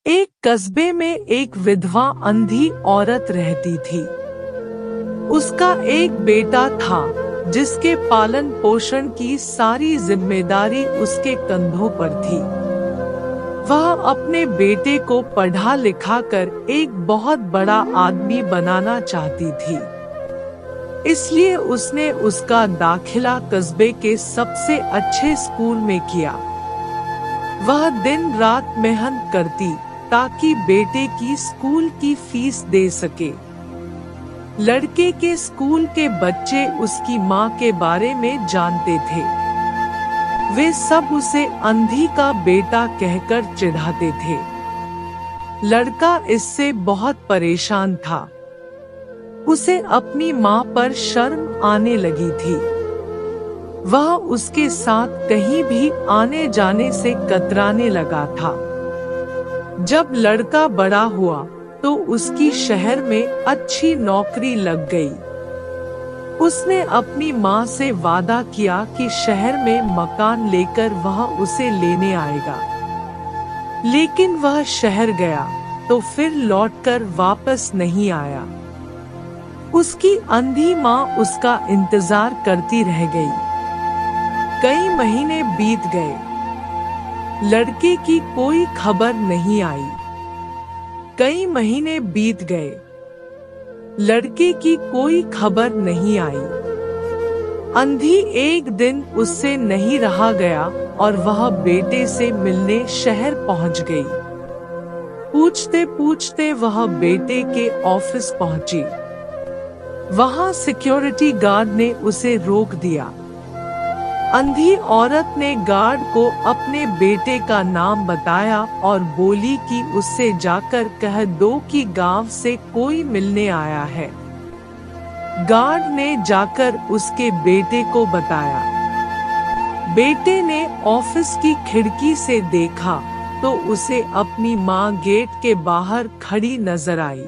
एक कस्बे में एक विधवा अंधी औरत रहती थी। उसका एक बेटा था जिसके पालन पोषण की सारी जिम्मेदारी उसके कंधों पर थी। वह अपने बेटे को पढ़ा लिखा कर एक बहुत बड़ा आदमी बनाना चाहती थी। इसलिए उसने उसका दाखिला कस्बे के सबसे अच्छे स्कूल में किया। वह दिन रात मेहनत करती ताकि बेटे की स्कूल की फीस दे सके। लड़के के स्कूल के बच्चे उसकी माँ के बारे में जानते थे। वे सब उसे अंधी का बेटा कहकर चिढ़ाते थे। लड़का इससे बहुत परेशान था। उसे अपनी माँ पर शर्म आने लगी थी। वह उसके साथ कहीं भी आने जाने से कतराने लगा था। जब लड़का बड़ा हुआ तो उसकी शहर में अच्छी नौकरी लग गई। उसने अपनी माँ से वादा किया कि शहर में मकान लेकर वह उसे लेने आएगा। लेकिन वह शहर गया तो फिर लौटकर वापस नहीं आया। उसकी अंधी माँ उसका इंतजार करती रह गई। कई महीने बीत गए। लड़के की कोई खबर नहीं आई। कई महीने बीत गए। लड़के की कोई खबर नहीं आई। अंधी एक दिन उससे नहीं रहा गया और वह बेटे से मिलने शहर पहुंच गई। पूछते पूछते वह बेटे के ऑफिस पहुंची। वहां सिक्योरिटी गार्ड ने उसे रोक दिया। अंधी औरत ने गार्ड को अपने बेटे का नाम बताया और बोली कि उससे जाकर कह दो कि गांव से कोई मिलने आया है। गार्ड ने जाकर उसके बेटे को बताया। बेटे ने ऑफिस की खिड़की से देखा तो उसे अपनी माँ गेट के बाहर खड़ी नजर आई।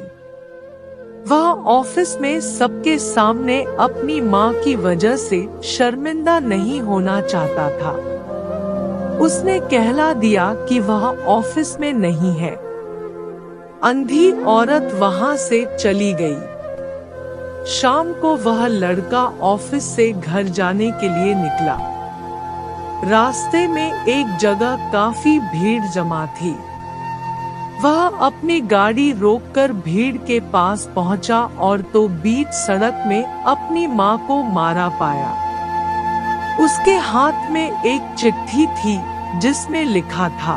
वह ऑफिस में सबके सामने अपनी माँ की वजह से शर्मिंदा नहीं होना चाहता था। उसने कहला दिया कि वह ऑफिस में नहीं है। अंधी औरत वहां से चली गई। शाम को वह लड़का ऑफिस से घर जाने के लिए निकला। रास्ते में एक जगह काफी भीड़ जमा थी। वह अपनी गाड़ी रोककर भीड़ के पास पहुंचा और तो बीच सड़क में अपनी माँ को मारा पाया। उसके हाथ में एक चिट्ठी थी जिसमें लिखा था,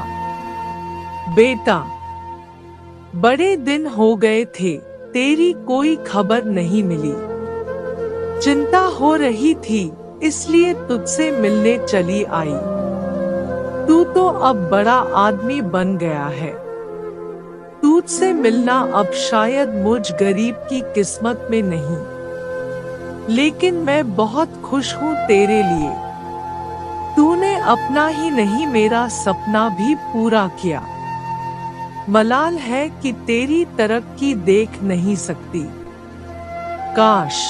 बेटा, बड़े दिन हो गए थे, तेरी कोई खबर नहीं मिली। चिंता हो रही थी इसलिए तुझसे मिलने चली आई। तू तो अब बड़ा आदमी बन गया है। तुझसे मिलना अब शायद मुझ गरीब की किस्मत में नहीं, लेकिन मैं बहुत खुश हूँ तेरे लिए। तूने अपना ही नहीं मेरा सपना भी पूरा किया। मलाल है कि तेरी तरक्की देख नहीं सकती। काश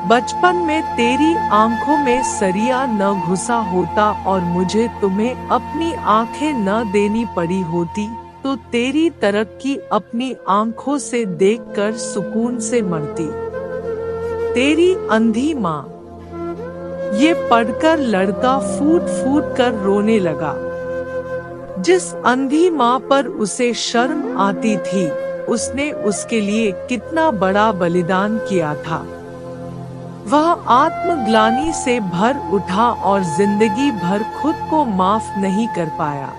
बचपन में तेरी आंखों में सरिया न घुसा होता और मुझे तुम्हें अपनी आंखें न देनी पड़ी होती तो तेरी तरक्की अपनी आंखों से देखकर सुकून से मरती। तेरी अंधी माँ। ये पढ़कर लड़का फूट फूट कर रोने लगा। जिस अंधी माँ पर उसे शर्म आती थी, उसने उसके लिए कितना बड़ा बलिदान किया था। वह आत्मग्लानि से भर उठा और जिंदगी भर खुद को माफ नहीं कर पाया।